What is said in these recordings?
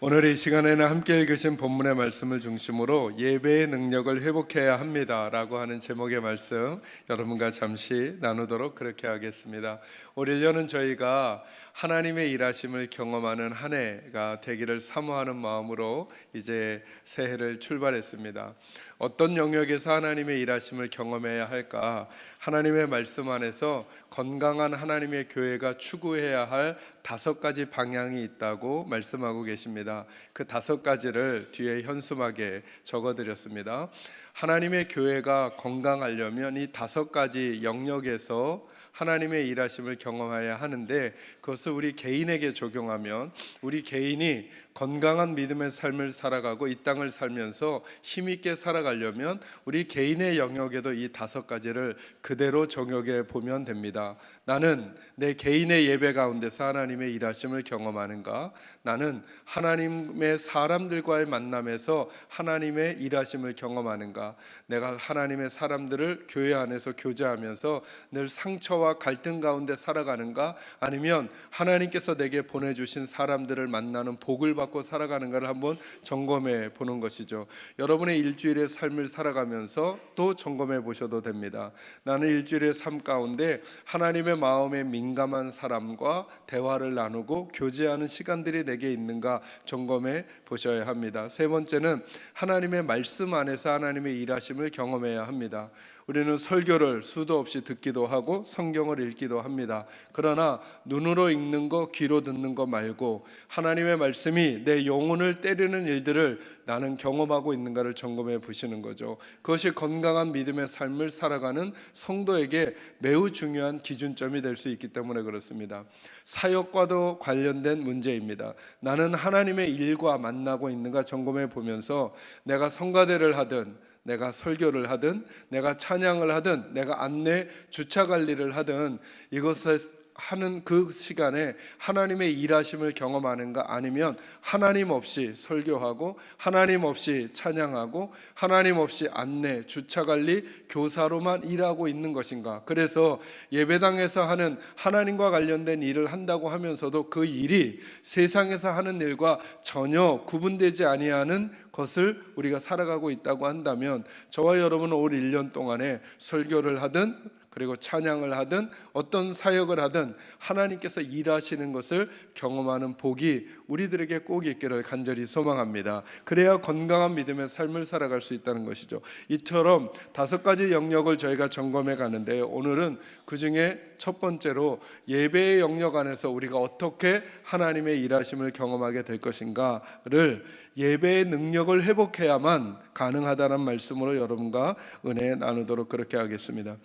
오늘 이 시간에는 함께 읽으신 본문의 말씀을 중심으로 예배의 능력을 회복해야 합니다 라고 하는 제목의 말씀 여러분과 잠시 나누도록 그렇게 하겠습니다. 올 1년은 저희가 하나님의 일하심을 경험하는 한 해가 되기를 사모하는 마음으로 이제 새해를 출발했습니다. 어떤 영역에서 하나님의 일하심을 경험해야 할까? 하나님의 말씀 안에서 건강한 하나님의 교회가 추구해야 할 5가지 방향이 있다고 말씀하고 계십니다. 그 5가지를 뒤에 현수막에 적어드렸습니다. 하나님의 교회가 건강하려면 이 5가지 영역에서 하나님의 일하심을 경험해야 하는데, 그것을 우리 개인에게 적용하면 우리 개인이 건강한 믿음의 삶을 살아가고 이 땅을 살면서 힘있게 살아가려면 우리 개인의 영역에도 이 5가지를 그대로 적용해 보면 됩니다. 나는 내 개인의 예배 가운데서 하나님의 일하심을 경험하는가? 나는 하나님의 사람들과의 만남에서 하나님의 일하심을 경험하는가? 내가 하나님의 사람들을 교회 안에서 교제하면서 늘 상처와 갈등 가운데 살아가는가? 아니면 하나님께서 내게 보내주신 사람들을 만나는 복을 받고 살아가는가를 한번 점검해 보는 것이죠. 여러분의 일주일의 삶을 살아가면서 또 점검해 보셔도 됩니다. 나는 일주일의 삶 가운데 하나님의 마음에 민감한 사람과 대화를 나누고 교제하는 시간들이 내게 있는가 점검해 보셔야 합니다. 세 번째는 하나님의 말씀 안에서 하나님의 일하심을 경험해야 합니다. 우리는 설교를 수도 없이 듣기도 하고 성경을 읽기도 합니다. 그러나 눈으로 읽는 거, 귀로 듣는 거 말고 하나님의 말씀이 내 영혼을 때리는 일들을 나는 경험하고 있는가를 점검해 보시는 거죠. 그것이 건강한 믿음의 삶을 살아가는 성도에게 매우 중요한 기준점이 될 수 있기 때문에 그렇습니다. 사역과도 관련된 문제입니다. 나는 하나님의 일과 만나고 있는가 점검해 보면서 내가 성가대를 하든 내가 설교를 하든 내가 찬양을 하든 내가 안내 주차 관리를 하든 이것을 하는 그 시간에 하나님의 일하심을 경험하는가, 아니면 하나님 없이 설교하고 하나님 없이 찬양하고 하나님 없이 안내 주차관리 교사로만 일하고 있는 것인가. 그래서 예배당에서 하는 하나님과 관련된 일을 한다고 하면서도 그 일이 세상에서 하는 일과 전혀 구분되지 아니하는 것을 우리가 살아가고 있다고 한다면, 저와 여러분은 올 1년 동안에 설교를 하든 그리고 찬양을 하든 어떤 사역을 하든 하나님께서 일하시는 것을 경험하는 복이 우리들에게 꼭 있기를 간절히 소망합니다. 그래야 건강한 믿음의 삶을 살아갈 수 있다는 것이죠. 이처럼 5가지 영역을 저희가 점검해 가는데, 오늘은 그 중에 첫 번째로 예배의 영역 안에서 우리가 어떻게 하나님의 일하심을 경험하게 될 것인가를, 예배의 능력을 회복해야만 가능하다는 말씀으로 여러분과 은혜 나누도록 그렇게 하겠습니다.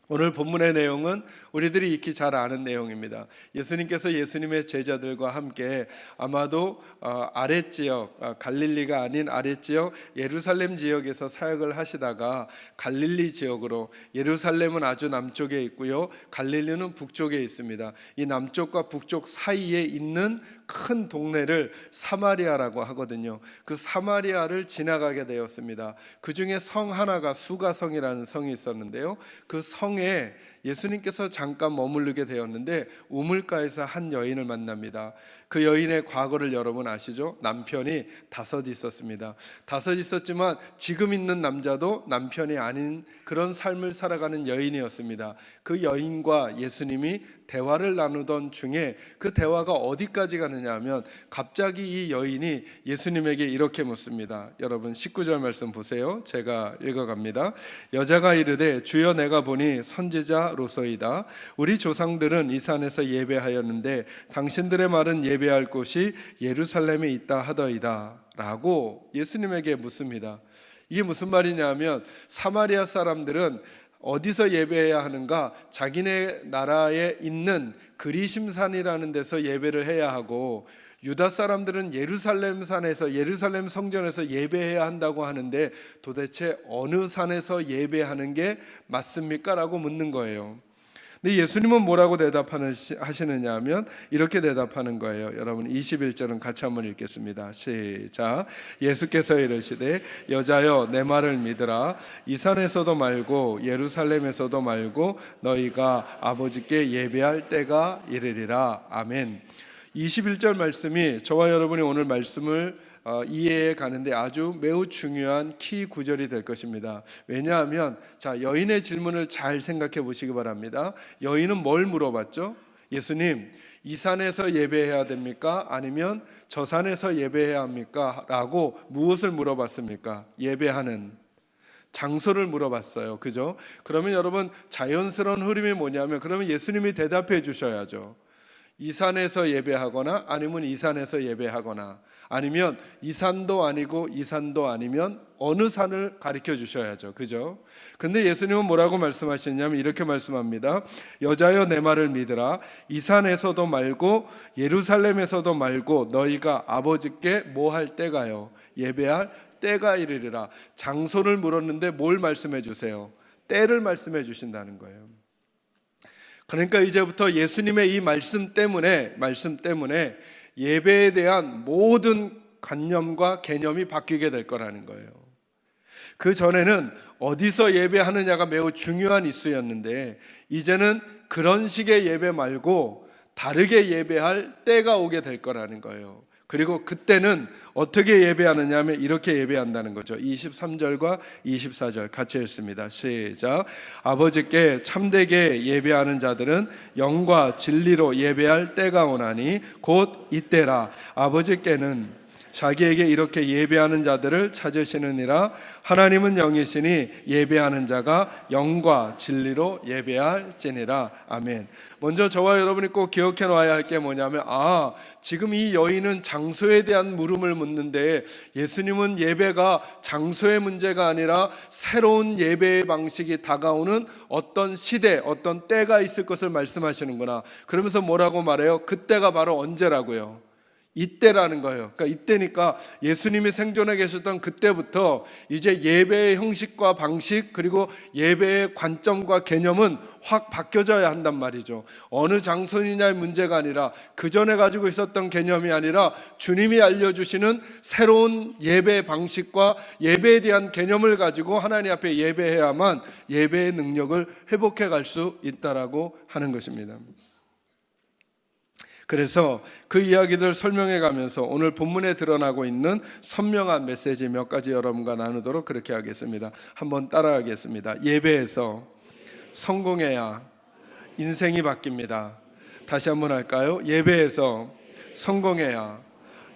오늘 본문의 내용은 우리들이 익히 잘 아는 내용입니다. 예수님께서 예수님의 제자들과 함께 아마도 아랫지역, 갈릴리가 아닌 아랫지역 예루살렘 지역에서 사역을 하시다가 갈릴리 지역으로, 예루살렘은 아주 남쪽에 있고요, 갈릴리는 북쪽에 있습니다. 이 남쪽과 북쪽 사이에 있는 큰 동네를 사마리아라고 하거든요. 그 사마리아를 지나가게 되었습니다. 그 중에 성 하나가 수가성이라는 성이 있었는데요, 그 성에 예수님께서 잠깐 머무르게 되었는데 우물가에서 한 여인을 만납니다. 그 여인의 과거를 여러분 아시죠? 남편이 5 있었습니다. 5 있었지만 지금 있는 남자도 남편이 아닌 그런 삶을 살아가는 여인이었습니다. 그 여인과 예수님이 대화를 나누던 중에 그 대화가 어디까지 가느냐 하면, 갑자기 이 여인이 예수님에게 이렇게 묻습니다. 여러분 19절 말씀 보세요. 제가 읽어갑니다. 여자가 이르되 주여 내가 보니 선지자로소이다. 우리 조상들은 이 산에서 예배하였는데 당신들의 말은 예배할 곳이 예루살렘에 있다 하더이다 라고 예수님에게 묻습니다. 이게 무슨 말이냐면, 사마리아 사람들은 어디서 예배해야 하는가? 자기네 나라에 있는 그리심산이라는 데서 예배를 해야 하고, 유다 사람들은 예루살렘 산에서, 예루살렘 성전에서 예배해야 한다고 하는데 도대체 어느 산에서 예배하는 게 맞습니까? 라고 묻는 거예요. 근데 예수님은 뭐라고 대답하시느냐 하면 이렇게 대답하는 거예요. 여러분 21절은 같이 한번 읽겠습니다. 시작. 예수께서 이르시되 여자여 내 말을 믿으라. 이 산에서도 말고 예루살렘에서도 말고 너희가 아버지께 예배할 때가 이르리라. 아멘. 21절 말씀이 저와 여러분이 오늘 말씀을 이해해 가는데 아주 매우 중요한 키 구절이 될 것입니다. 왜냐하면 여인의 질문을 잘 생각해 보시기 바랍니다. 여인은 뭘 물어봤죠? 예수님, 이 산에서 예배해야 됩니까? 아니면 저 산에서 예배해야 합니까? 라고 무엇을 물어봤습니까? 예배하는 장소를 물어봤어요. 그죠? 그러면 여러분, 자연스러운 흐름이 뭐냐면, 그러면 예수님이 대답해 주셔야죠. 이 산에서 예배하거나 아니면 이 산에서 예배하거나, 아니면 이 산도 아니고 이 산도 아니면 어느 산을 가르쳐 주셔야죠. 그죠? 그런데 예수님은 뭐라고 말씀하시냐면 이렇게 말씀합니다. 여자여, 내 말을 믿으라. 이 산에서도 말고 예루살렘에서도 말고 너희가 아버지께 뭐 할 때가요? 예배할 때가 이르리라. 장소를 물었는데 뭘 말씀해 주세요? 때를 말씀해 주신다는 거예요. 그러니까 이제부터 예수님의 이 말씀 때문에 예배에 대한 모든 관념과 개념이 바뀌게 될 거라는 거예요. 그 전에는 어디서 예배하느냐가 매우 중요한 이슈였는데, 이제는 그런 식의 예배 말고 다르게 예배할 때가 오게 될 거라는 거예요. 그리고 그때는 어떻게 예배하느냐 하면 이렇게 예배한다는 거죠. 23절과 24절 같이 읽습니다. 시작. 아버지께 참되게 예배하는 자들은 영과 진리로 예배할 때가 오나니 곧 이때라. 아버지께는 자기에게 이렇게 예배하는 자들을 찾으시느니라. 하나님은 영이시니 예배하는 자가 영과 진리로 예배할지니라. 아멘. 먼저 저와 여러분이 꼭 기억해 놔야 할 게 뭐냐면, 지금 이 여인은 장소에 대한 물음을 묻는데 예수님은 예배가 장소의 문제가 아니라 새로운 예배의 방식이 다가오는 어떤 시대, 어떤 때가 있을 것을 말씀하시는구나. 그러면서 뭐라고 말해요? 그때가 바로 언제라고요? 이때라는 거예요. 그러니까 이때니까 예수님이 생존해 계셨던 그때부터 이제 예배의 형식과 방식, 그리고 예배의 관점과 개념은 확 바뀌어져야 한단 말이죠. 어느 장소이냐의 문제가 아니라, 그 전에 가지고 있었던 개념이 아니라 주님이 알려주시는 새로운 예배의 방식과 예배에 대한 개념을 가지고 하나님 앞에 예배해야만 예배의 능력을 회복해 갈 수 있다라고 하는 것입니다. 그래서 그 이야기들 설명해 가면서 오늘 본문에 드러나고 있는 선명한 메시지 몇 가지 여러분과 나누도록 그렇게 하겠습니다. 한번 따라하겠습니다. 예배에서 성공해야 인생이 바뀝니다. 다시 한번 할까요? 예배에서 성공해야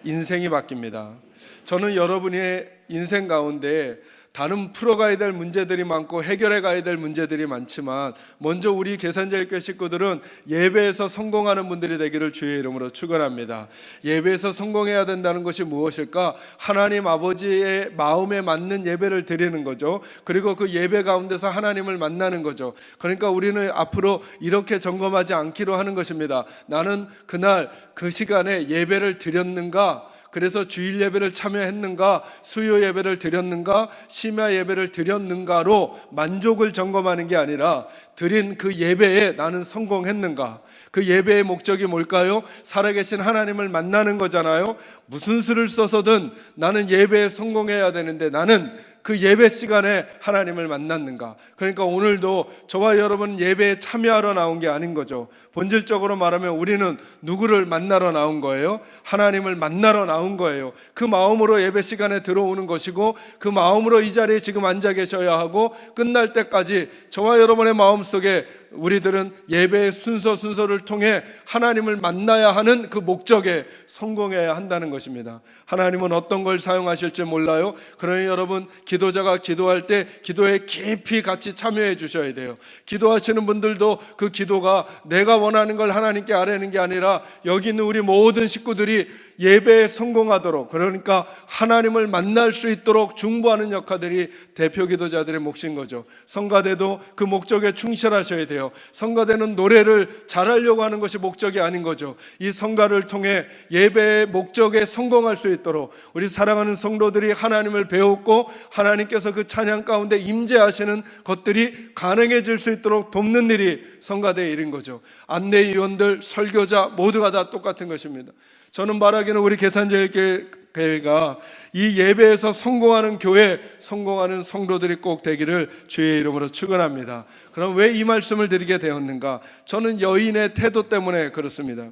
인생이 바뀝니다. 저는 여러분의 인생 가운데 다른 풀어가야 될 문제들이 많고 해결해 가야 될 문제들이 많지만, 먼저 우리 계산자교회 식구들은 예배에서 성공하는 분들이 되기를 주의 이름으로 축원합니다. 예배에서 성공해야 된다는 것이 무엇일까? 하나님 아버지의 마음에 맞는 예배를 드리는 거죠. 그리고 그 예배 가운데서 하나님을 만나는 거죠. 그러니까 우리는 앞으로 이렇게 점검하지 않기로 하는 것입니다. 나는 그날 그 시간에 예배를 드렸는가? 그래서 주일 예배를 참여했는가, 수요 예배를 드렸는가, 심야 예배를 드렸는가로 만족을 점검하는 게 아니라, 드린 그 예배에 나는 성공했는가. 그 예배의 목적이 뭘까요? 살아계신 하나님을 만나는 거잖아요. 무슨 수를 써서든 나는 예배에 성공해야 되는데 나는 그 예배 시간에 하나님을 만났는가. 그러니까 오늘도 저와 여러분 예배에 참여하러 나온 게 아닌 거죠. 본질적으로 말하면 우리는 누구를 만나러 나온 거예요? 하나님을 만나러 나온 거예요. 그 마음으로 예배 시간에 들어오는 것이고, 그 마음으로 이 자리에 지금 앉아 계셔야 하고, 끝날 때까지 저와 여러분의 마음속에 우리들은 예배의 순서를 통해 하나님을 만나야 하는 그 목적에 성공해야 한다는 것입니다. 하나님은 어떤 걸 사용하실지 몰라요. 그러니 여러분, 기도자가 기도할 때 기도에 깊이 같이 참여해 주셔야 돼요. 기도하시는 분들도 그 기도가 내가 원하는 걸 하나님께 아뢰는 게 아니라, 여기 있는 우리 모든 식구들이 예배에 성공하도록, 그러니까 하나님을 만날 수 있도록 중보하는 역할들이 대표 기도자들의 몫인 거죠. 성가대도 그 목적에 충실하셔야 돼요. 성가대는 노래를 잘하려고 하는 것이 목적이 아닌 거죠. 이 성가를 통해 예배의 목적에 성공할 수 있도록 우리 사랑하는 성도들이 하나님을 배웠고, 하나님께서 그 찬양 가운데 임재하시는 것들이 가능해질 수 있도록 돕는 일이 성가대의 일인 거죠. 안내위원들, 설교자 모두가 다 똑같은 것입니다. 저는 말하기는 우리 계산자교회가 이 예배에서 성공하는 교회, 성공하는 성도들이 꼭 되기를 주의 이름으로 축원합니다. 그럼 왜 이 말씀을 드리게 되었는가? 저는 여인의 태도 때문에 그렇습니다.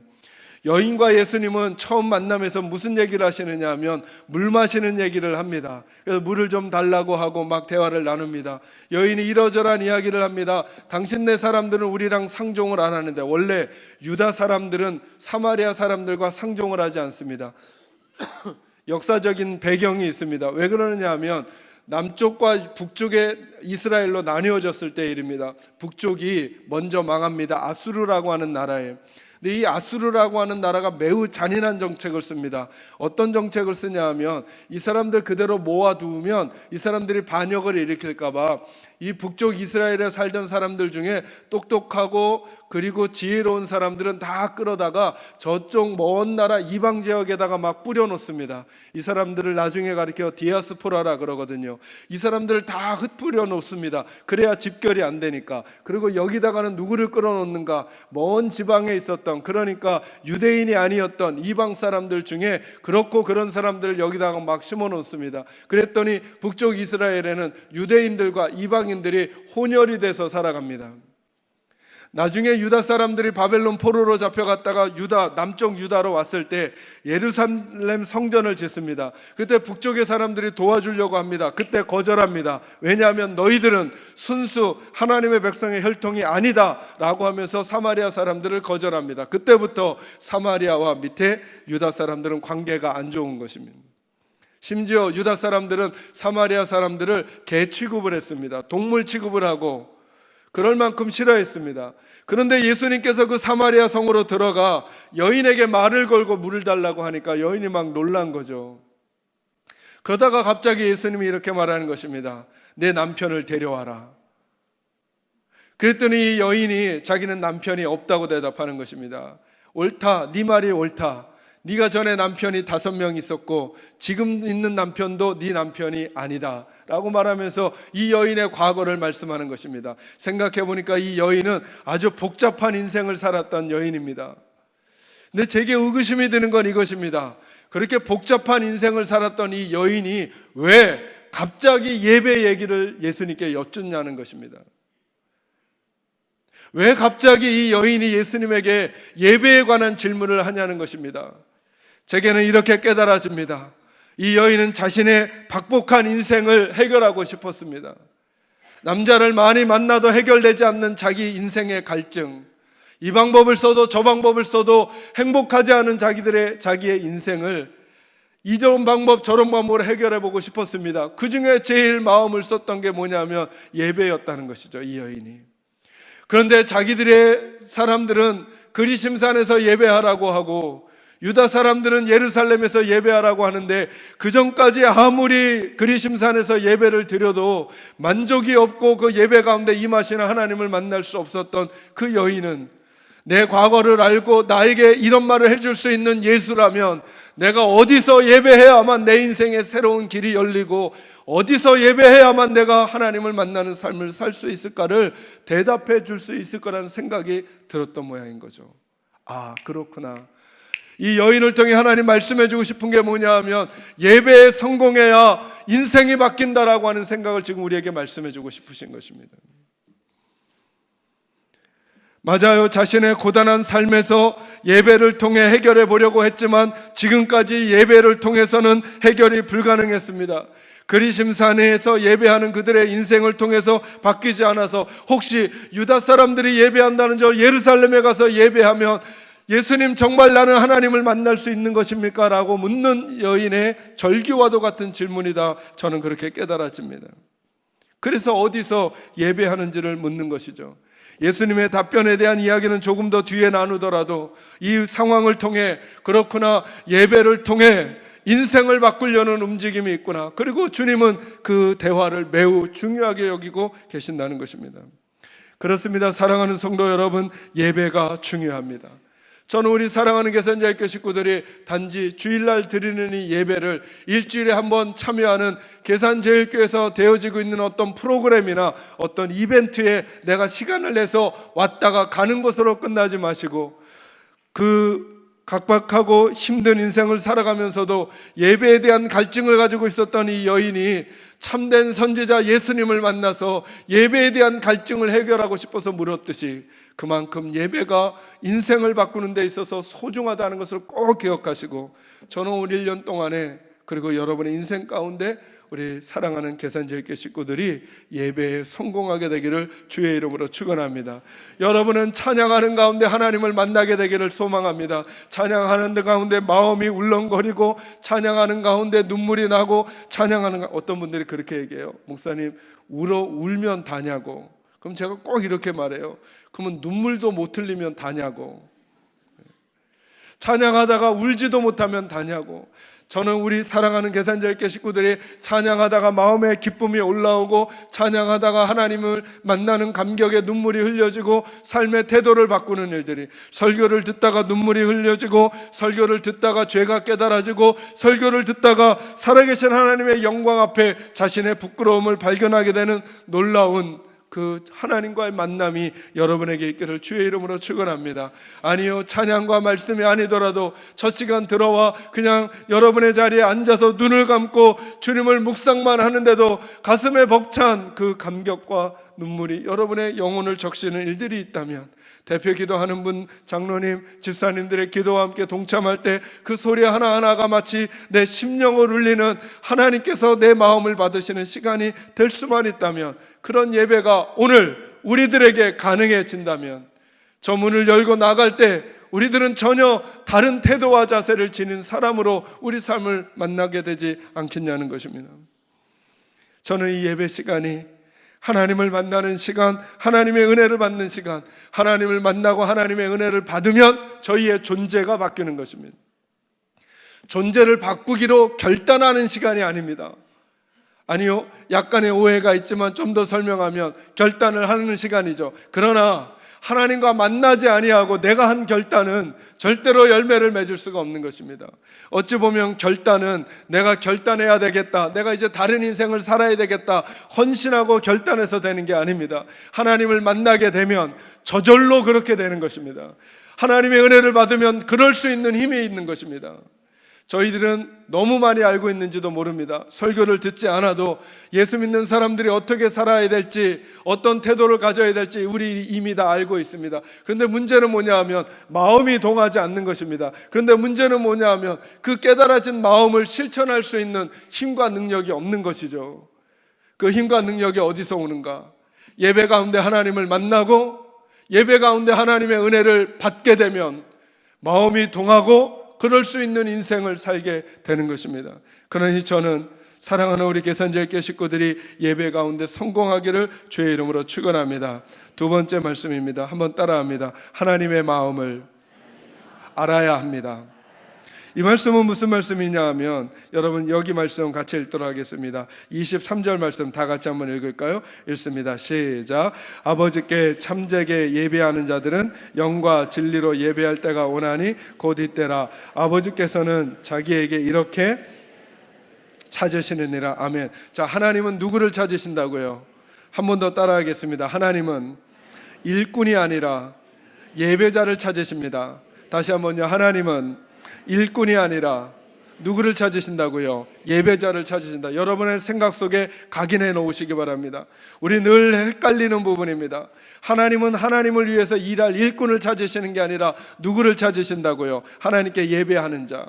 여인과 예수님은 처음 만남에서 무슨 얘기를 하시느냐 하면 물 마시는 얘기를 합니다. 그래서 물을 좀 달라고 하고 막 대화를 나눕니다. 여인이 이러저러한 이야기를 합니다. 당신네 사람들은 우리랑 상종을 안 하는데, 원래 유다 사람들은 사마리아 사람들과 상종을 하지 않습니다. 역사적인 배경이 있습니다. 왜 그러느냐 하면 남쪽과 북쪽의 이스라엘로 나뉘어졌을 때 일입니다. 북쪽이 먼저 망합니다. 아수르라고 하는 나라에. 근데 이 아수르라고 하는 나라가 매우 잔인한 정책을 씁니다. 어떤 정책을 쓰냐 하면 이 사람들 그대로 모아두면 이 사람들이 반역을 일으킬까 봐 이 북쪽 이스라엘에 살던 사람들 중에 똑똑하고 그리고 지혜로운 사람들은 다 끌어다가 저쪽 먼 나라 이방 지역에다가 막 뿌려놓습니다. 이 사람들을 나중에 가리켜 디아스포라라 그러거든요. 이 사람들을 다 흩뿌려 놓습니다. 그래야 집결이 안 되니까. 그리고 여기다가는 누구를 끌어놓는가? 먼 지방에 있었던, 그러니까 유대인이 아니었던 이방 사람들 중에 그렇고 그런 사람들을 여기다가 막 심어 놓습니다. 그랬더니 북쪽 이스라엘에는 유대인들과 이방인들이 혼혈이 돼서 살아갑니다. 나중에 유다 사람들이 바벨론 포로로 잡혀갔다가 남쪽 유다로 왔을 때 예루살렘 성전을 짓습니다. 그때 북쪽의 사람들이 도와주려고 합니다. 그때 거절합니다. 왜냐하면 너희들은 순수 하나님의 백성의 혈통이 아니다 라고 하면서 사마리아 사람들을 거절합니다. 그때부터 사마리아와 밑에 유다 사람들은 관계가 안 좋은 것입니다. 심지어 유다 사람들은 사마리아 사람들을 개 취급을 했습니다. 동물 취급을 하고 그럴 만큼 싫어했습니다. 그런데 예수님께서 그 사마리아 성으로 들어가 여인에게 말을 걸고 물을 달라고 하니까 여인이 막 놀란 거죠. 그러다가 갑자기 예수님이 이렇게 말하는 것입니다. 내 남편을 데려와라. 그랬더니 이 여인이 자기는 남편이 없다고 대답하는 것입니다. 옳다, 네 말이 옳다. 네가 전에 남편이 5명 있었고 지금 있는 남편도 네 남편이 아니다 라고 말하면서 이 여인의 과거를 말씀하는 것입니다. 생각해 보니까 이 여인은 아주 복잡한 인생을 살았던 여인입니다. 근데 제게 의구심이 드는 건 이것입니다. 그렇게 복잡한 인생을 살았던 이 여인이 왜 갑자기 예배 얘기를 예수님께 여쭙냐는 것입니다. 왜 갑자기 이 여인이 예수님에게 예배에 관한 질문을 하냐는 것입니다. 제게는 이렇게 깨달아집니다. 이 여인은 자신의 박복한 인생을 해결하고 싶었습니다. 남자를 많이 만나도 해결되지 않는 자기 인생의 갈증, 이 방법을 써도 저 방법을 써도 행복하지 않은 자기의 인생을 이런 방법 저런 방법으로 해결해 보고 싶었습니다. 그 중에 제일 마음을 썼던 게 뭐냐면 예배였다는 것이죠. 이 여인이. 그런데 자기들의 사람들은 그리심산에서 예배하라고 하고 유다 사람들은 예루살렘에서 예배하라고 하는데 그 전까지 아무리 그리심산에서 예배를 드려도 만족이 없고 그 예배 가운데 임하시는 하나님을 만날 수 없었던 그 여인은 내 과거를 알고 나에게 이런 말을 해줄 수 있는 예수라면 내가 어디서 예배해야만 내 인생의 새로운 길이 열리고 어디서 예배해야만 내가 하나님을 만나는 삶을 살 수 있을까를 대답해 줄 수 있을 거라는 생각이 들었던 모양인 거죠. 아, 그렇구나. 이 여인을 통해 하나님 말씀해 주고 싶은 게 뭐냐 하면 예배에 성공해야 인생이 바뀐다라고 하는 생각을 지금 우리에게 말씀해 주고 싶으신 것입니다. 맞아요. 자신의 고단한 삶에서 예배를 통해 해결해 보려고 했지만 지금까지 예배를 통해서는 해결이 불가능했습니다. 그리심산에서 예배하는 그들의 인생을 통해서 바뀌지 않아서 혹시 유다 사람들이 예배한다는 저 예루살렘에 가서 예배하면 예수님 정말 나는 하나님을 만날 수 있는 것입니까? 라고 묻는 여인의 절규와도 같은 질문이다. 저는 그렇게 깨달아집니다. 그래서 어디서 예배하는지를 묻는 것이죠. 예수님의 답변에 대한 이야기는 조금 더 뒤에 나누더라도 이 상황을 통해 그렇구나, 예배를 통해 인생을 바꾸려는 움직임이 있구나. 그리고 주님은 그 대화를 매우 중요하게 여기고 계신다는 것입니다. 그렇습니다. 사랑하는 성도 여러분, 예배가 중요합니다. 저는 우리 사랑하는 계산자교회 식구들이 단지 주일날 드리는 이 예배를 일주일에 한 번 참여하는 계산제일교회에서 되어지고 있는 어떤 프로그램이나 어떤 이벤트에 내가 시간을 내서 왔다가 가는 것으로 끝나지 마시고 그 각박하고 힘든 인생을 살아가면서도 예배에 대한 갈증을 가지고 있었던 이 여인이 참된 선지자 예수님을 만나서 예배에 대한 갈증을 해결하고 싶어서 물었듯이 그만큼 예배가 인생을 바꾸는 데 있어서 소중하다는 것을 꼭 기억하시고, 저는 올 1년 동안에 그리고 여러분의 인생 가운데 우리 사랑하는 계산제일교 식구들이 예배에 성공하게 되기를 주의 이름으로 축원합니다. 여러분은 찬양하는 가운데 하나님을 만나게 되기를 소망합니다. 찬양하는 가운데 마음이 울렁거리고, 찬양하는 가운데 눈물이 나고, 어떤 분들이 그렇게 얘기해요. 목사님, 울면 다냐고. 그럼 제가 꼭 이렇게 말해요. 그러면 눈물도 못 흘리면 다냐고. 찬양하다가 울지도 못하면 다냐고. 저는 우리 사랑하는 계산제일교 식구들이 찬양하다가 마음에 기쁨이 올라오고, 찬양하다가 하나님을 만나는 감격에 눈물이 흘려지고, 삶의 태도를 바꾸는 일들이, 설교를 듣다가 눈물이 흘려지고, 설교를 듣다가 죄가 깨달아지고, 설교를 듣다가 살아계신 하나님의 영광 앞에 자신의 부끄러움을 발견하게 되는 놀라운 그 하나님과의 만남이 여러분에게 있기를 주의 이름으로 축원합니다. 아니요, 찬양과 말씀이 아니더라도 첫 시간 들어와 그냥 여러분의 자리에 앉아서 눈을 감고 주님을 묵상만 하는데도 가슴에 벅찬 그 감격과 눈물이 여러분의 영혼을 적시는 일들이 있다면, 대표 기도하는 분, 장로님, 집사님들의 기도와 함께 동참할 때 그 소리 하나하나가 마치 내 심령을 울리는, 하나님께서 내 마음을 받으시는 시간이 될 수만 있다면, 그런 예배가 오늘 우리들에게 가능해진다면, 저 문을 열고 나갈 때 우리들은 전혀 다른 태도와 자세를 지닌 사람으로 우리 삶을 만나게 되지 않겠냐는 것입니다. 저는 이 예배 시간이 하나님을 만나는 시간, 하나님의 은혜를 받는 시간, 하나님을 만나고 하나님의 은혜를 받으면 저희의 존재가 바뀌는 것입니다. 존재를 바꾸기로 결단하는 시간이 아닙니다. 아니요, 약간의 오해가 있지만 좀 더 설명하면 결단을 하는 시간이죠. 그러나 하나님과 만나지 아니하고 내가 한 결단은 절대로 열매를 맺을 수가 없는 것입니다. 어찌 보면 결단은 내가 결단해야 되겠다, 내가 이제 다른 인생을 살아야 되겠다, 헌신하고 결단해서 되는 게 아닙니다. 하나님을 만나게 되면 저절로 그렇게 되는 것입니다. 하나님의 은혜를 받으면 그럴 수 있는 힘이 있는 것입니다. 저희들은 너무 많이 알고 있는지도 모릅니다. 설교를 듣지 않아도 예수 믿는 사람들이 어떻게 살아야 될지, 어떤 태도를 가져야 될지 우리 이미 다 알고 있습니다. 그런데 문제는 뭐냐 하면 마음이 동하지 않는 것입니다. 그런데 문제는 뭐냐 하면 그 깨달아진 마음을 실천할 수 있는 힘과 능력이 없는 것이죠. 그 힘과 능력이 어디서 오는가? 예배 가운데 하나님을 만나고 예배 가운데 하나님의 은혜를 받게 되면 마음이 동하고 그럴 수 있는 인생을 살게 되는 것입니다. 그러니 저는 사랑하는 우리 계산제일교 식구들이 예배 가운데 성공하기를 주의 이름으로 축원합니다. 두 번째 말씀입니다. 한번 따라합니다. 하나님의 마음을 알아야 합니다. 이 말씀은 무슨 말씀이냐 하면, 여러분 여기 말씀 같이 읽도록 하겠습니다. 23절 말씀 다 같이 한번 읽을까요? 읽습니다. 시작. 아버지께 참되게 예배하는 자들은 영과 진리로 예배할 때가 오나니 곧 이때라. 아버지께서는 자기에게 이렇게 찾으시느니라. 아멘. 자, 하나님은 누구를 찾으신다고요? 한 번 더 따라하겠습니다. 하나님은 일꾼이 아니라 예배자를 찾으십니다. 다시 한번요. 하나님은 일꾼이 아니라 누구를 찾으신다고요? 예배자를 찾으신다. 여러분의 생각 속에 각인해 놓으시기 바랍니다. 우리 늘 헷갈리는 부분입니다. 하나님은 하나님을 위해서 일할 일꾼을 찾으시는 게 아니라 누구를 찾으신다고요? 하나님께 예배하는 자.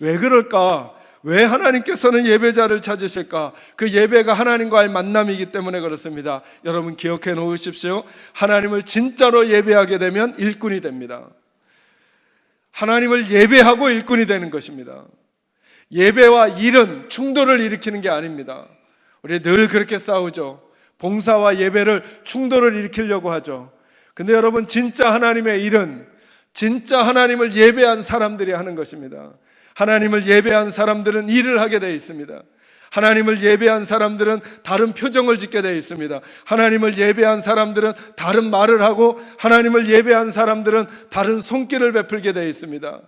왜 그럴까? 왜 하나님께서는 예배자를 찾으실까? 그 예배가 하나님과의 만남이기 때문에 그렇습니다. 여러분 기억해 놓으십시오. 하나님을 진짜로 예배하게 되면 일꾼이 됩니다. 하나님을 예배하고 일꾼이 되는 것입니다. 예배와 일은 충돌을 일으키는 게 아닙니다. 우리 늘 그렇게 싸우죠. 봉사와 예배를 충돌을 일으키려고 하죠. 근데 여러분, 진짜 하나님의 일은 진짜 하나님을 예배한 사람들이 하는 것입니다. 하나님을 예배한 사람들은 일을 하게 되어 있습니다. 하나님을 예배한 사람들은 다른 표정을 짓게 되어 있습니다. 하나님을 예배한 사람들은 다른 말을 하고, 하나님을 예배한 사람들은 다른 손길을 베풀게 되어 있습니다.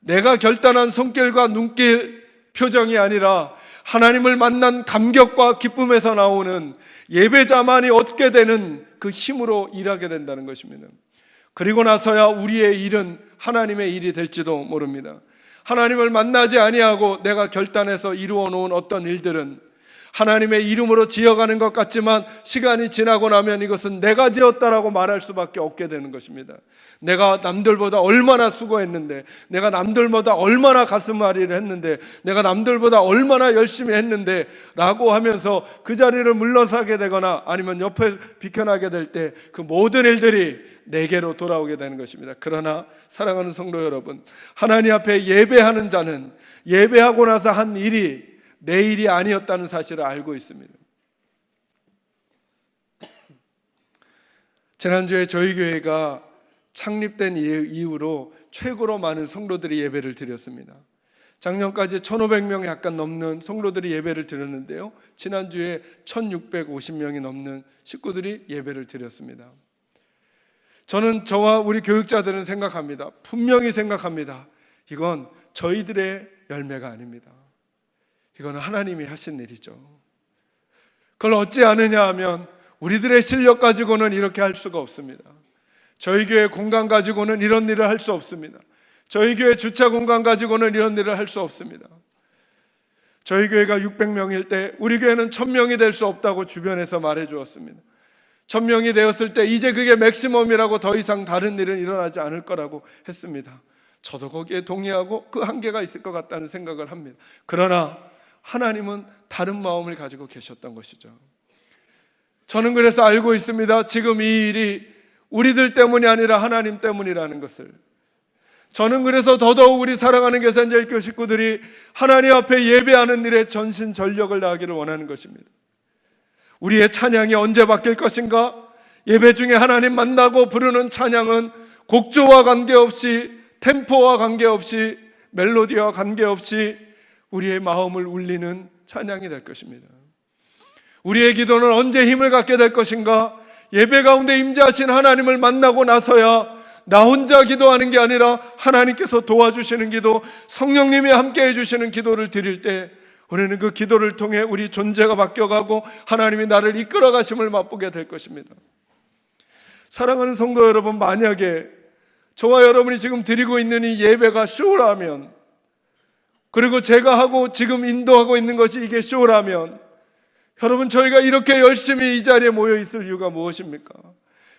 내가 결단한 손길과 눈길, 표정이 아니라 하나님을 만난 감격과 기쁨에서 나오는 예배자만이 얻게 되는 그 힘으로 일하게 된다는 것입니다. 그리고 나서야 우리의 일은 하나님의 일이 될지도 모릅니다. 하나님을 만나지 아니하고 내가 결단해서 이루어 놓은 어떤 일들은 하나님의 이름으로 지어가는 것 같지만 시간이 지나고 나면 이것은 내가 지었다라고 말할 수밖에 없게 되는 것입니다. 내가 남들보다 얼마나 수고했는데, 내가 남들보다 얼마나 가슴앓이를 했는데, 내가 남들보다 얼마나 열심히 했는데 라고 하면서 그 자리를 물러서게 되거나 아니면 옆에 비켜나게 될 때 그 모든 일들이 내게로 돌아오게 되는 것입니다. 그러나 사랑하는 성도 여러분, 하나님 앞에 예배하는 자는 예배하고 나서 한 일이 내 일이 아니었다는 사실을 알고 있습니다. 지난주에 저희 교회가 창립된 이후로 최고로 많은 성도들이 예배를 드렸습니다. 작년까지 1,500명 약간 넘는 성도들이 예배를 드렸는데요, 지난주에 1,650명이 넘는 식구들이 예배를 드렸습니다. 저는 저와 우리 교육자들은 생각합니다. 분명히 생각합니다. 이건 저희들의 열매가 아닙니다. 이거는 하나님이 하신 일이죠. 그걸 어찌 아느냐 하면 우리들의 실력 가지고는 이렇게 할 수가 없습니다. 저희 교회 공간 가지고는 이런 일을 할 수 없습니다. 저희 교회 주차 공간 가지고는 이런 일을 할 수 없습니다. 저희 교회가 600명일 때 우리 교회는 1,000명이 될 수 없다고 주변에서 말해 주었습니다. 1,000명이 되었을 때 이제 그게 맥시멈이라고 더 이상 다른 일은 일어나지 않을 거라고 했습니다. 저도 거기에 동의하고 그 한계가 있을 것 같다는 생각을 합니다. 그러나 하나님은 다른 마음을 가지고 계셨던 것이죠. 저는 그래서 알고 있습니다. 지금 이 일이 우리들 때문이 아니라 하나님 때문이라는 것을. 저는 그래서 더더욱 우리 사랑하는 계산제일교 식구들이 하나님 앞에 예배하는 일에 전신전력을 다하기를 원하는 것입니다. 우리의 찬양이 언제 바뀔 것인가? 예배 중에 하나님 만나고 부르는 찬양은 곡조와 관계없이, 템포와 관계없이, 멜로디와 관계없이 우리의 마음을 울리는 찬양이 될 것입니다. 우리의 기도는 언제 힘을 갖게 될 것인가? 예배 가운데 임재하신 하나님을 만나고 나서야 나 혼자 기도하는 게 아니라 하나님께서 도와주시는 기도, 성령님이 함께 해주시는 기도를 드릴 때 우리는 그 기도를 통해 우리 존재가 바뀌어가고 하나님이 나를 이끌어 가심을 맛보게 될 것입니다. 사랑하는 성도 여러분, 만약에 저와 여러분이 지금 드리고 있는 이 예배가 쇼라면, 그리고 제가 하고 지금 인도하고 있는 것이 이게 쇼라면, 여러분, 저희가 이렇게 열심히 이 자리에 모여 있을 이유가 무엇입니까?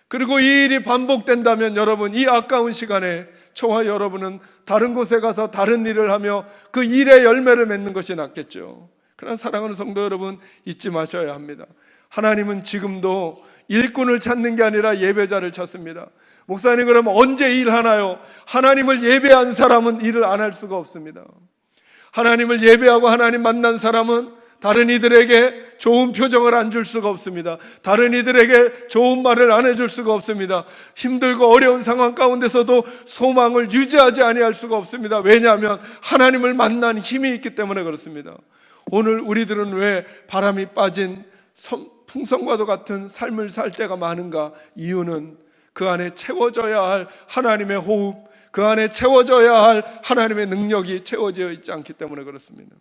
그리고 이 일이 반복된다면 여러분, 이 아까운 시간에 저와 여러분은 다른 곳에 가서 다른 일을 하며 그 일의 열매를 맺는 것이 낫겠죠. 그러나 사랑하는 성도 여러분, 잊지 마셔야 합니다. 하나님은 지금도 일꾼을 찾는 게 아니라 예배자를 찾습니다. 목사님, 그러면 언제 일하나요? 하나님을 예배한 사람은 일을 안 할 수가 없습니다. 하나님을 예배하고 하나님 만난 사람은 다른 이들에게 좋은 표정을 안 줄 수가 없습니다. 다른 이들에게 좋은 말을 안 해줄 수가 없습니다. 힘들고 어려운 상황 가운데서도 소망을 유지하지 아니할 수가 없습니다. 왜냐하면 하나님을 만난 힘이 있기 때문에 그렇습니다. 오늘 우리들은 왜 바람이 빠진 풍선과도 같은 삶을 살 때가 많은가? 이유는 그 안에 채워져야 할 하나님의 호흡, 그 안에 채워져야 할 하나님의 능력이 채워져 있지 않기 때문에 그렇습니다.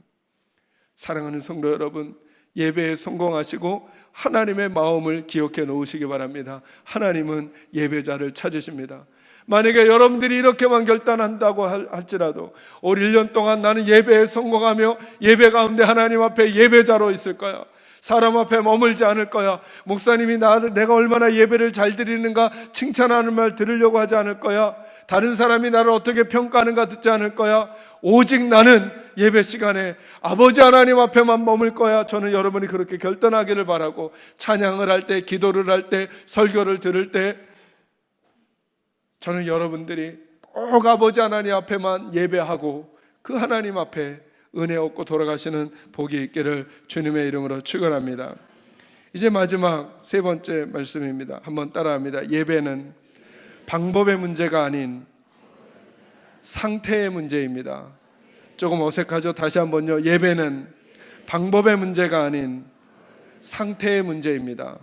사랑하는 성도 여러분, 예배에 성공하시고 하나님의 마음을 기억해 놓으시기 바랍니다. 하나님은 예배자를 찾으십니다. 만약에 여러분들이 이렇게만 결단한다고 할지라도 올 1년 동안 나는 예배에 성공하며 예배 가운데 하나님 앞에 예배자로 있을 거야, 사람 앞에 머물지 않을 거야, 목사님이 내가 얼마나 예배를 잘 드리는가 칭찬하는 말 들으려고 하지 않을 거야, 다른 사람이 나를 어떻게 평가하는가 듣지 않을 거야, 오직 나는 예배 시간에 아버지 하나님 앞에만 머물 거야. 저는 여러분이 그렇게 결단하기를 바라고, 찬양을 할 때, 기도를 할 때, 설교를 들을 때 저는 여러분들이 꼭 아버지 하나님 앞에만 예배하고 그 하나님 앞에 은혜 얻고 돌아가시는 복이 있기를 주님의 이름으로 축원합니다. 이제 마지막 세 번째 말씀입니다. 한번 따라합니다. 예배는 방법의 문제가 아닌 상태의 문제입니다. 조금 어색하죠? 다시 한번요. 예배는 방법의 문제가 아닌 상태의 문제입니다.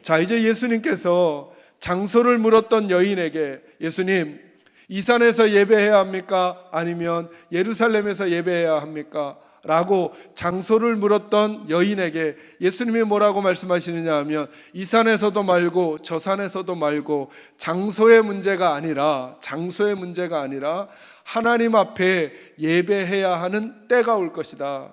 자, 이제 예수님께서 장소를 물었던 여인에게, 예수님, 이 산에서 예배해야 합니까? 아니면 예루살렘에서 예배해야 합니까? 라고 장소를 물었던 여인에게 예수님이 뭐라고 말씀하시느냐 하면 이 산에서도 말고 저 산에서도 말고 장소의 문제가 아니라 하나님 앞에 예배해야 하는 때가 올 것이다.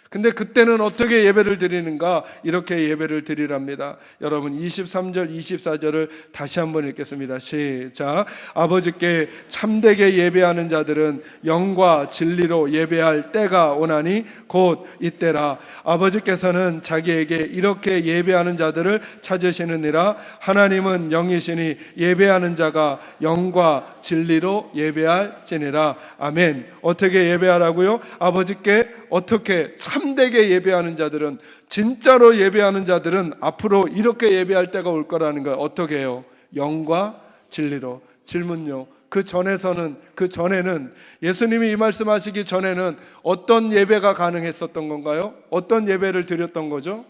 근데 그때는 어떻게 예배를 드리는가? 이렇게 예배를 드리랍니다. 여러분 23절 24절을 다시 한번 읽겠습니다. 시작. 아버지께 참되게 예배하는 자들은 영과 진리로 예배할 때가 오나니 곧 이때라. 아버지께서는 자기에게 이렇게 예배하는 자들을 찾으시느니라. 하나님은 영이시니 예배하는 자가 영과 진리로 예배할지니라. 아멘. 어떻게 예배하라고요? 아버지께 어떻게 참되게 예배하는 자들은, 진짜로 예배하는 자들은 앞으로 이렇게 예배할 때가 올 거라는 거예요. 어떻게 해요? 영과 진리로. 질문요, 그 전에는 예수님이 이 말씀하시기 전에는 어떤 예배가 가능했었던 건가요? 어떤 예배를 드렸던 거죠?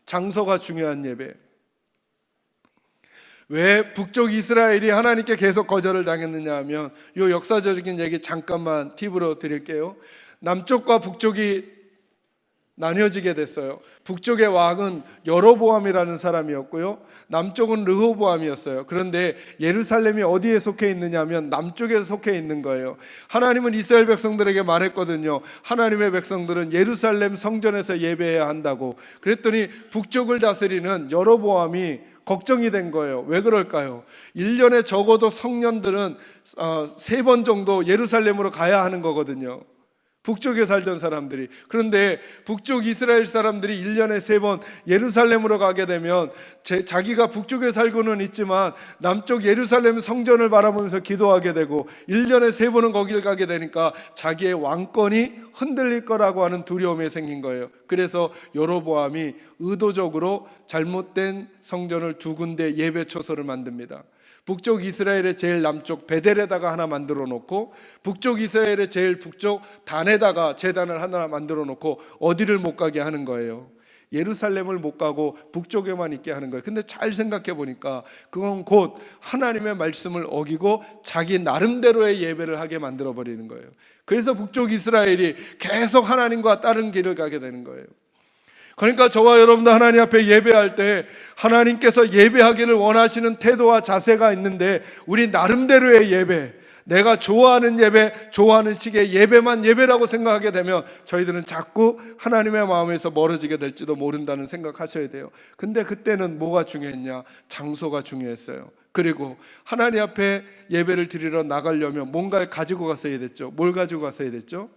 장소가 중요한 예배. 왜 북쪽 이스라엘이 하나님께 계속 거절을 당했느냐 하면, 이 역사적인 얘기 잠깐만 팁으로 드릴게요. 남쪽과 북쪽이 나뉘어지게 됐어요. 북쪽의 왕은 여로보암이라는 사람이었고요, 남쪽은 르호보암이었어요. 그런데 예루살렘이 어디에 속해 있느냐 하면 남쪽에 속해 있는 거예요. 하나님은 이스라엘 백성들에게 말했거든요. 하나님의 백성들은 예루살렘 성전에서 예배해야 한다고. 그랬더니 북쪽을 다스리는 여로보암이 걱정이 된 거예요. 왜 그럴까요? 1년에 적어도 성년들은 3번 정도 예루살렘으로 가야 하는 거거든요, 북쪽에 살던 사람들이. 그런데 북쪽 이스라엘 사람들이 1년에 3번 예루살렘으로 가게 되면 자기가 북쪽에 살고는 있지만 남쪽 예루살렘 성전을 바라보면서 기도하게 되고 1년에 3번은 거길 가게 되니까 자기의 왕권이 흔들릴 거라고 하는 두려움이 생긴 거예요. 그래서 여로보암이 의도적으로 잘못된 성전을 2군데 예배 처소를 만듭니다. 북쪽 이스라엘의 제일 남쪽 베델에다가 하나 만들어 놓고, 북쪽 이스라엘의 제일 북쪽 단에다가 제단을 하나 만들어 놓고 어디를 못 가게 하는 거예요? 예루살렘을 못 가고 북쪽에만 있게 하는 거예요. 근데 잘 생각해 보니까 그건 곧 하나님의 말씀을 어기고 자기 나름대로의 예배를 하게 만들어 버리는 거예요. 그래서 북쪽 이스라엘이 계속 하나님과 다른 길을 가게 되는 거예요. 그러니까 저와 여러분도 하나님 앞에 예배할 때 하나님께서 예배하기를 원하시는 태도와 자세가 있는데, 우리 나름대로의 예배, 내가 좋아하는 예배, 좋아하는 식의 예배만 예배라고 생각하게 되면 저희들은 자꾸 하나님의 마음에서 멀어지게 될지도 모른다는 생각하셔야 돼요. 근데 그때는 뭐가 중요했냐? 장소가 중요했어요. 그리고 하나님 앞에 예배를 드리러 나가려면 뭔가를 가지고 갔어야 됐죠. 뭘 가지고 갔어야 됐죠?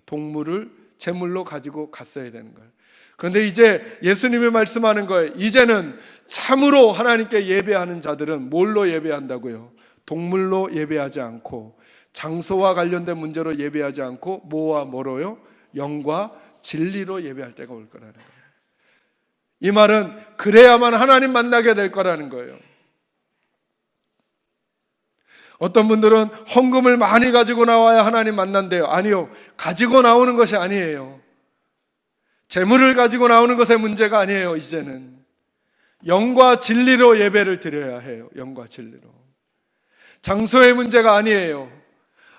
동물을 제물로 가지고 갔어야 되는 거예요. 그런데 이제 예수님이 말씀하는 거예요. 이제는 참으로 하나님께 예배하는 자들은 뭘로 예배한다고요? 동물로 예배하지 않고, 장소와 관련된 문제로 예배하지 않고, 뭐와 뭐로요? 영과 진리로 예배할 때가 올 거라는 거예요. 이 말은 그래야만 하나님 만나게 될 거라는 거예요. 어떤 분들은 헌금을 많이 가지고 나와야 하나님 만난대요. 아니요, 가지고 나오는 것이 아니에요. 재물을 가지고 나오는 것의 문제가 아니에요. 이제는 영과 진리로 예배를 드려야 해요. 영과 진리로. 장소의 문제가 아니에요.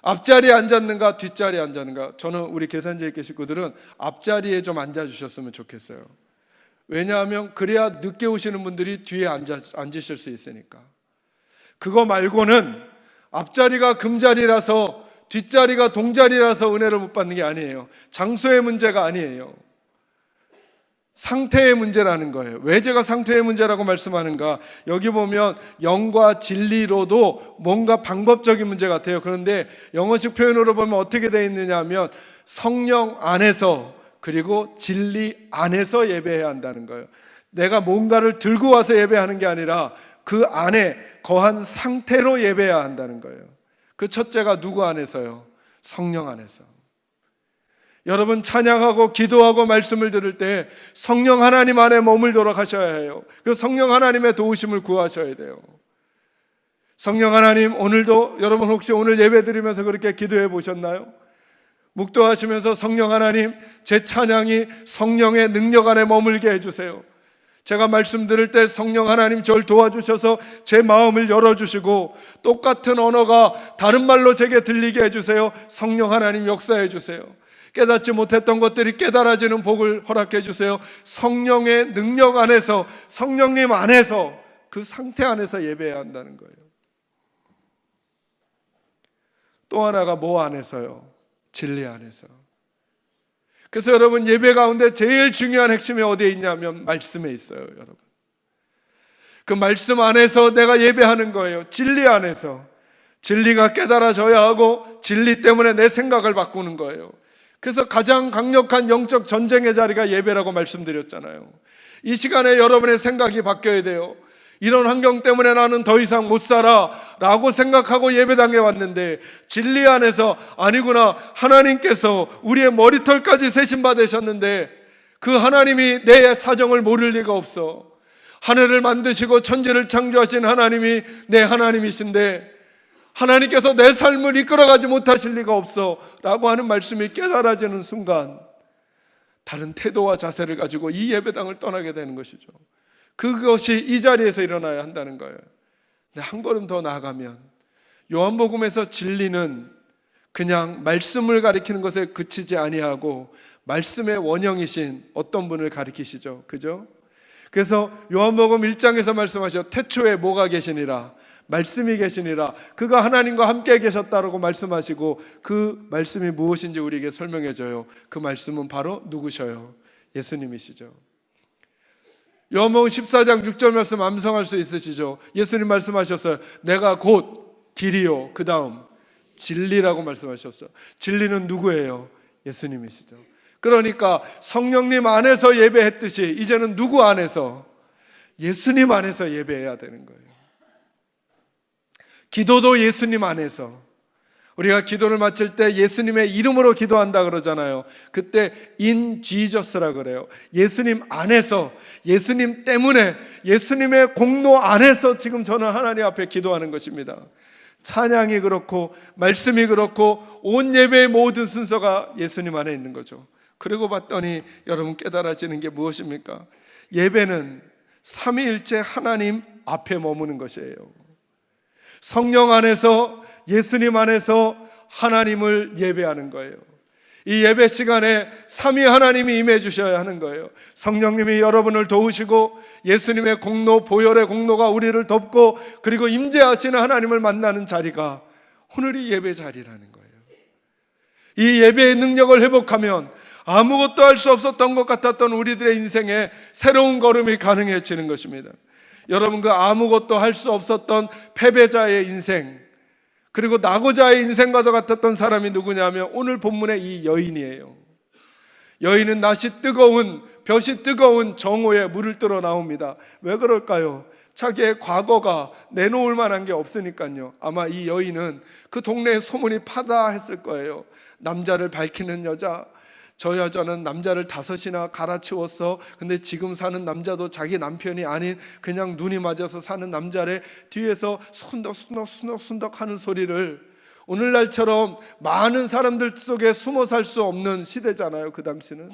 앞자리에 앉았는가 뒷자리에 앉았는가. 저는 우리 계산자의 식구들은 앞자리에 좀 앉아주셨으면 좋겠어요. 왜냐하면 그래야 늦게 오시는 분들이 뒤에 앉으실 수 있으니까. 그거 말고는 앞자리가 금자리라서 뒷자리가 동자리라서 은혜를 못 받는 게 아니에요. 장소의 문제가 아니에요. 상태의 문제라는 거예요. 왜 제가 상태의 문제라고 말씀하는가? 여기 보면 영과 진리로도 뭔가 방법적인 문제 같아요. 그런데 영어식 표현으로 보면 어떻게 되어 있느냐 하면 성령 안에서, 그리고 진리 안에서 예배해야 한다는 거예요. 내가 뭔가를 들고 와서 예배하는 게 아니라 그 안에 거한 상태로 예배해야 한다는 거예요. 그 첫째가 누구 안에서요? 성령 안에서. 여러분, 찬양하고 기도하고 말씀을 들을 때 성령 하나님 안에 머물도록 하셔야 해요. 그 성령 하나님의 도우심을 구하셔야 돼요. 성령 하나님, 오늘도 여러분 혹시 오늘 예배 드리면서 그렇게 기도해 보셨나요? 묵도하시면서 성령 하나님, 제 찬양이 성령의 능력 안에 머물게 해주세요. 제가 말씀 들을 때 성령 하나님 저를 도와주셔서 제 마음을 열어주시고, 똑같은 언어가 다른 말로 제게 들리게 해주세요. 성령 하나님 역사해 주세요. 깨닫지 못했던 것들이 깨달아지는 복을 허락해 주세요. 성령의 능력 안에서, 성령님 안에서, 그 상태 안에서 예배해야 한다는 거예요. 또 하나가 뭐 안에서요? 진리 안에서. 그래서 여러분, 예배 가운데 제일 중요한 핵심이 어디에 있냐면 말씀에 있어요. 여러분, 그 말씀 안에서 내가 예배하는 거예요. 진리 안에서. 진리가 깨달아져야 하고 진리 때문에 내 생각을 바꾸는 거예요. 그래서 가장 강력한 영적 전쟁의 자리가 예배라고 말씀드렸잖아요. 이 시간에 여러분의 생각이 바뀌어야 돼요. 이런 환경 때문에 나는 더 이상 못 살아 라고 생각하고 예배당에 왔는데, 진리 안에서 아니구나, 하나님께서 우리의 머리털까지 세신 받으셨는데 그 하나님이 내 사정을 모를 리가 없어. 하늘을 만드시고 천지를 창조하신 하나님이 내 하나님이신데 하나님께서 내 삶을 이끌어가지 못하실 리가 없어 라고 하는 말씀이 깨달아지는 순간 다른 태도와 자세를 가지고 이 예배당을 떠나게 되는 것이죠. 그것이 이 자리에서 일어나야 한다는 거예요. 근데 한 걸음 더 나아가면 요한복음에서 진리는 그냥 말씀을 가리키는 것에 그치지 아니하고 말씀의 원형이신 어떤 분을 가리키시죠. 그죠? 그래서 요한복음 1장에서 말씀하셔, 태초에 뭐가 계시니라? 말씀이 계시니라. 그가 하나님과 함께 계셨다라고 말씀하시고, 그 말씀이 무엇인지 우리에게 설명해 줘요. 그 말씀은 바로 누구셔요? 예수님이시죠. 요한복음 14장 6절 말씀 암송할 수 있으시죠? 예수님 말씀하셨어요. 내가 곧 길이요, 그 다음 진리라고 말씀하셨어요. 진리는 누구예요? 예수님이시죠. 그러니까 성령님 안에서 예배했듯이 이제는 누구 안에서? 예수님 안에서 예배해야 되는 거예요. 기도도 예수님 안에서. 우리가 기도를 마칠 때 예수님의 이름으로 기도한다 그러잖아요. 그때 in Jesus라 그래요. 예수님 안에서, 예수님 때문에, 예수님의 공로 안에서 지금 저는 하나님 앞에 기도하는 것입니다. 찬양이 그렇고 말씀이 그렇고 온 예배의 모든 순서가 예수님 안에 있는 거죠. 그리고 봤더니 여러분, 깨달아지는 게 무엇입니까? 예배는 삼위일체 하나님 앞에 머무는 것이에요. 성령 안에서, 예수님 안에서 하나님을 예배하는 거예요. 이 예배 시간에 삼위 하나님이 임해 주셔야 하는 거예요. 성령님이 여러분을 도우시고 예수님의 공로, 보혈의 공로가 우리를 덮고, 그리고 임재하시는 하나님을 만나는 자리가 오늘이 예배 자리라는 거예요. 이 예배의 능력을 회복하면 아무것도 할 수 없었던 것 같았던 우리들의 인생에 새로운 걸음이 가능해지는 것입니다. 여러분, 그 아무것도 할 수 없었던 패배자의 인생, 그리고 낙오자의 인생과도 같았던 사람이 누구냐면 오늘 본문의 이 여인이에요. 여인은 낯이 뜨거운, 볕이 뜨거운 정오에 물을 뜨러 나옵니다. 왜 그럴까요? 자기의 과거가 내놓을 만한 게 없으니까요. 아마 이 여인은 그 동네에 소문이 파다했을 거예요. 남자를 밝히는 여자, 저 여자는 남자를 5이나 갈아치웠어. 근데 지금 사는 남자도 자기 남편이 아닌 그냥 눈이 맞아서 사는 남자래. 뒤에서 순덕순덕 하는 소리를, 오늘날처럼 많은 사람들 속에 숨어 살 수 없는 시대잖아요. 그 당시는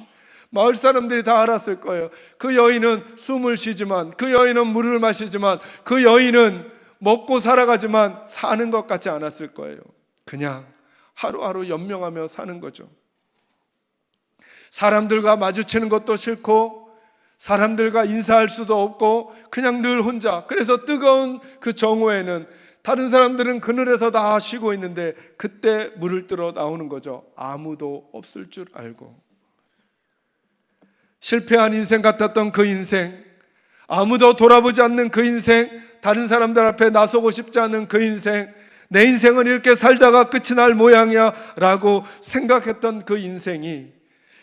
마을 사람들이 다 알았을 거예요. 그 여인은 숨을 쉬지만, 그 여인은 물을 마시지만, 그 여인은 먹고 살아가지만 사는 것 같지 않았을 거예요. 그냥 하루하루 연명하며 사는 거죠. 사람들과 마주치는 것도 싫고 사람들과 인사할 수도 없고 그냥 늘 혼자. 그래서 뜨거운 그 정오에는 다른 사람들은 그늘에서 다 쉬고 있는데 그때 물을 뜨러 나오는 거죠. 아무도 없을 줄 알고. 실패한 인생 같았던 그 인생, 아무도 돌아보지 않는 그 인생, 다른 사람들 앞에 나서고 싶지 않은 그 인생, 내 인생은 이렇게 살다가 끝이 날 모양이야 라고 생각했던 그 인생이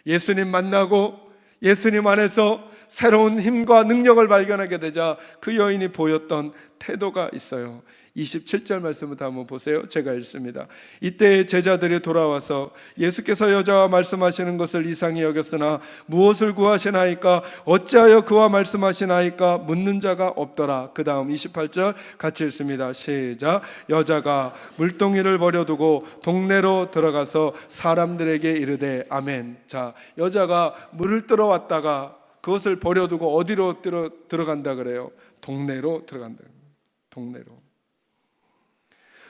예수님 만나고 예수님 안에서 새로운 힘과 능력을 발견하게 되자 그 여인이 보였던 태도가 있어요. 27절 말씀부터 한번 보세요. 제가 읽습니다. 이때 제자들이 돌아와서 예수께서 여자와 말씀하시는 것을 이상히 여겼으나 무엇을 구하시나이까? 어찌하여 그와 말씀하시나이까? 묻는 자가 없더라. 그 다음 28절 같이 읽습니다. 시작. 여자가 물동이를 버려두고 동네로 들어가서 사람들에게 이르되 아멘. 자, 여자가 물을 뜨러 왔다가 그것을 버려두고 어디로 들어간다 그래요? 동네로 들어간다.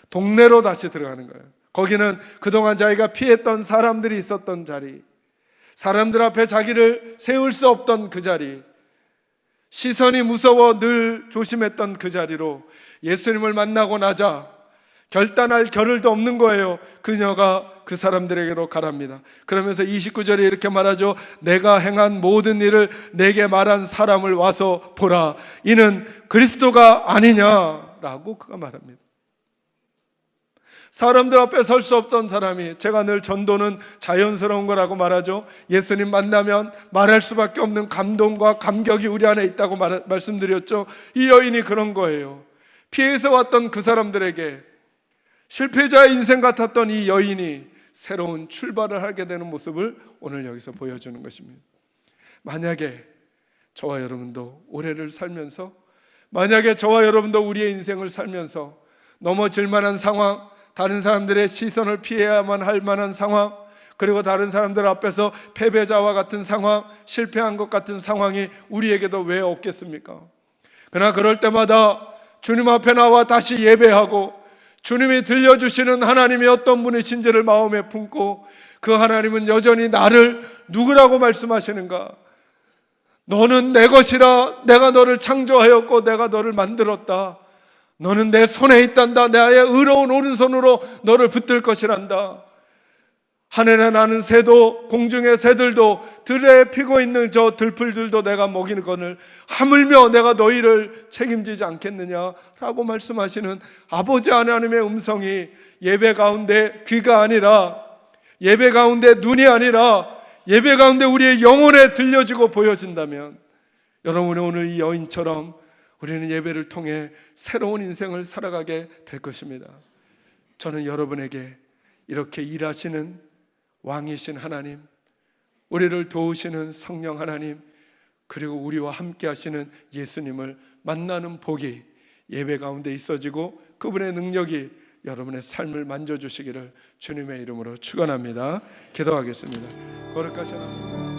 동네로 다시 들어가는 거예요. 거기는 그동안 자기가 피했던 사람들이 있었던 자리, 사람들 앞에 자기를 세울 수 없던 그 자리, 시선이 무서워 늘 조심했던 그 자리로 예수님을 만나고 나자 결단할 겨를도 없는 거예요. 그녀가 그 사람들에게로 가랍니다. 그러면서 29절에 이렇게 말하죠. 내가 행한 모든 일을 내게 말한 사람을 와서 보라. 이는 그리스도가 아니냐라고 그가 말합니다. 사람들 앞에 설 수 없던 사람이, 제가 늘 전도는 자연스러운 거라고 말하죠. 예수님 만나면 말할 수밖에 없는 감동과 감격이 우리 안에 있다고 말씀드렸죠. 이 여인이 그런 거예요. 피해서 왔던 그 사람들에게, 실패자의 인생 같았던 이 여인이 새로운 출발을 하게 되는 모습을 오늘 여기서 보여주는 것입니다. 만약에 저와 여러분도 올해를 살면서, 만약에 저와 여러분도 우리의 인생을 살면서 넘어질 만한 상황, 다른 사람들의 시선을 피해야만 할 만한 상황, 그리고 다른 사람들 앞에서 패배자와 같은 상황, 실패한 것 같은 상황이 우리에게도 왜 없겠습니까? 그러나 그럴 때마다 주님 앞에 나와 다시 예배하고 주님이 들려주시는 하나님이 어떤 분이신지를 마음에 품고, 그 하나님은 여전히 나를 누구라고 말씀하시는가? 너는 내 것이라, 내가 너를 창조하였고 내가 너를 만들었다. 너는 내 손에 있단다. 나의 의로운 오른손으로 너를 붙들 것이란다. 하늘에 나는 새도, 공중의 새들도, 들에 피고 있는 저 들풀들도 내가 먹이거늘 하물며 내가 너희를 책임지지 않겠느냐라고 말씀하시는 아버지 하나님의 음성이 예배 가운데 귀가 아니라, 예배 가운데 눈이 아니라, 예배 가운데 우리의 영혼에 들려지고 보여진다면, 여러분이 오늘 이 여인처럼 우리는 예배를 통해 새로운 인생을 살아가게 될 것입니다. 저는 여러분에게 이렇게 일하시는 왕이신 하나님, 우리를 도우시는 성령 하나님, 그리고 우리와 함께 하시는 예수님을 만나는 복이 예배 가운데 있어지고 그분의 능력이 여러분의 삶을 만져주시기를 주님의 이름으로 축원합니다. 기도하겠습니다. 거룩하신 하나님,